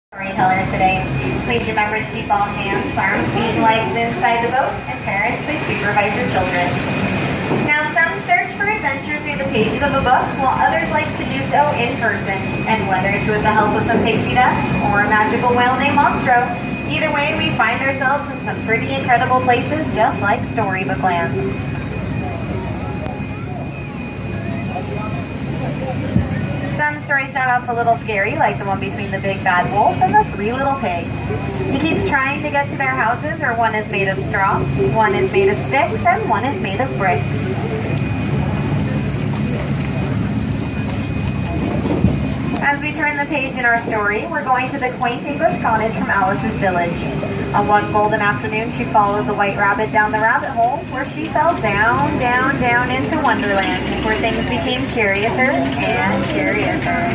Storyteller today. Please remember to keep all hands, arms, feet, and legs inside the boat, and parents, please supervise your children. Now, some search for adventure through the pages of a book, while others like to do so in person. And whether it's with the help of some pixie dust or a magical whale named Monstro, either way, we find ourselves in some pretty incredible places, just like Storybook Land. Some stories start off a little scary, like the one between the big bad wolf and the three little pigs. He keeps trying to get to their houses, or one is made of straw, one is made of sticks, and one is made of bricks. As we turn the page in our story, we're going to the quaint English cottage from Alice's village. On one golden afternoon, she followed the white rabbit down the rabbit hole, where she fell down, down, down into Wonderland, where things became curiouser and curiouser.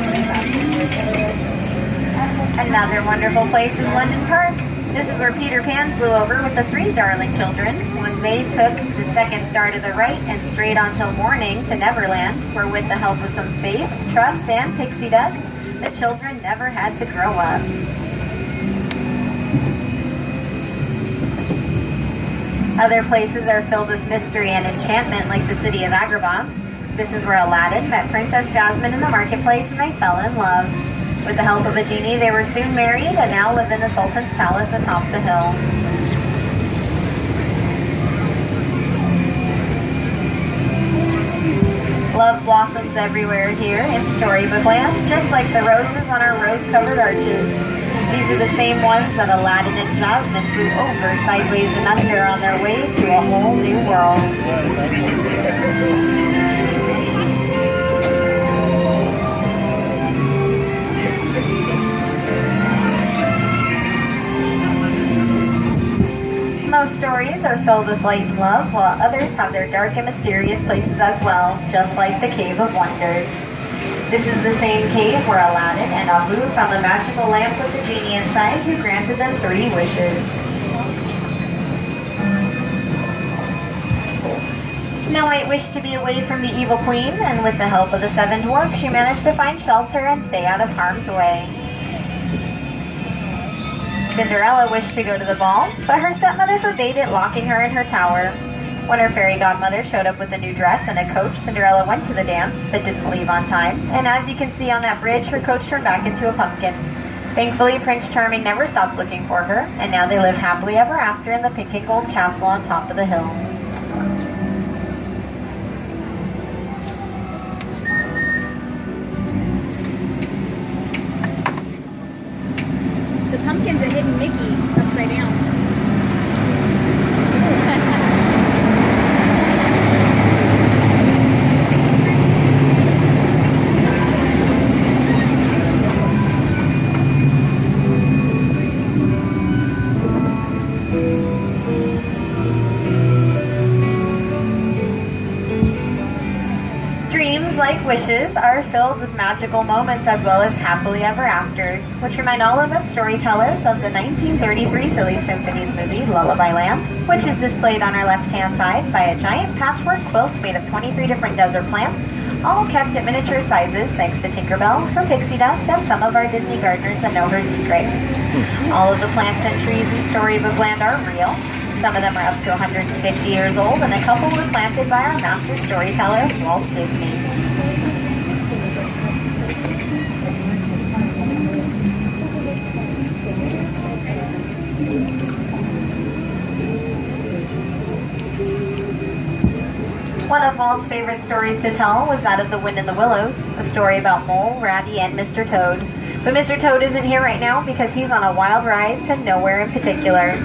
Another wonderful place is London Park. This is where Peter Pan flew over with the three darling children when they took the second star to the right and straight on till morning to Neverland, where with the help of some faith, trust, and pixie dust, the children never had to grow up. Other places are filled with mystery and enchantment, like the city of Agrabah. This is where Aladdin met Princess Jasmine in the marketplace and they fell in love. With the help of a genie, they were soon married and now live in the Sultan's palace atop the hill. Love blossoms everywhere here in Storybook Land, just like the roses on our rose-covered arches. These are the same ones that Aladdin and Jasmine flew over sideways and under on their way to a whole new world. Most stories are filled with light and love, while others have their dark and mysterious places as well, just like the Cave of Wonders. This is the same cave where Aladdin and Abu found the magical lamp with the genie inside, who granted them 3 wishes. Snow White wished to be away from the evil queen, and with the help of the 7 dwarfs, she managed to find shelter and stay out of harm's way. Cinderella wished to go to the ball, but her stepmother forbade it, locking her in her tower. When her fairy godmother showed up with a new dress and a coach, Cinderella went to the dance, but didn't leave on time. And as you can see on that bridge, her coach turned back into a pumpkin. Thankfully, Prince Charming never stopped looking for her, and now they live happily ever after in the pink and gold castle on top of the hill. The pumpkin's a hidden Mickey upside down. Dreams, like wishes, are filled with magical moments as well as happily ever afters, which remind all of us storytellers of the 1933 Silly Symphonies movie Lullaby Land, which is displayed on our left-hand side by a giant patchwork quilt made of 23 different desert plants, all kept at miniature sizes thanks to Tinkerbell, her pixie dust, and some of our Disney gardeners that know her secret. All of the plants and trees in Storybook Land are real. Some of them are up to 150 years old, and a couple were planted by our master storyteller, Walt Disney. One of Walt's favorite stories to tell was that of The Wind in the Willows, a story about Mole, Ratty, and Mr. Toad. But Mr. Toad isn't here right now because he's on a wild ride to nowhere in particular.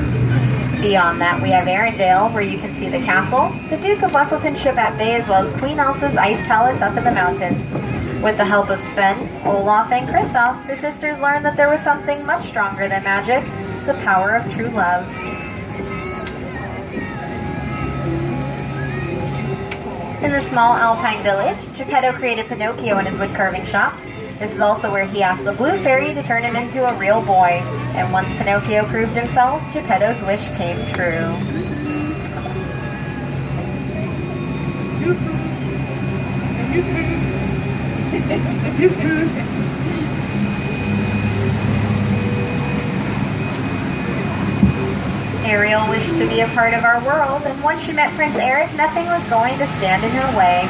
Beyond that, we have Arendelle, where you can see the castle, the Duke of Wesselton's ship at bay, as well as Queen Elsa's ice palace up in the mountains. With the help of Sven, Olaf, and Kristoff, the sisters learned that there was something much stronger than magic, the power of true love. In the small alpine village, Geppetto created Pinocchio in his wood carving shop. This is also where he asked the Blue Fairy to turn him into a real boy. And once Pinocchio proved himself, Geppetto's wish came true. Ariel wished to be a part of our world, and once she met Prince Eric, nothing was going to stand in her way.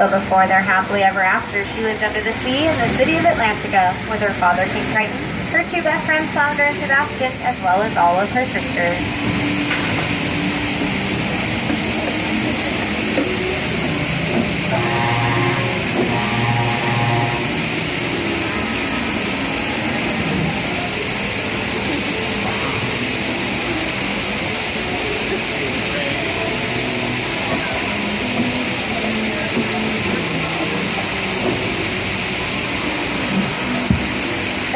But before their happily ever after, she lived under the sea in the city of Atlantica with her father, King Triton, her two best friends, Flounder and Sebastian, as well as all of her sisters.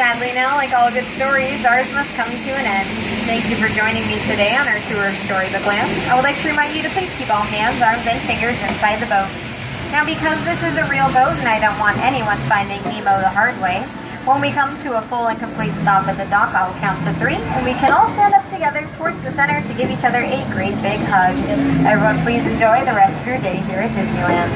Sadly now, like all good stories, ours must come to an end. Thank you for joining me today on our tour of Storybook Land. I would like to remind you to please keep all hands, arms, and fingers inside the boat. Now, because this is a real boat and I don't want anyone finding Nemo the hard way, when we come to a full and complete stop at the dock, I'll count to 3, and we can all stand up together towards the center to give each other a great big hug. Everyone, please enjoy the rest of your day here at Disneyland.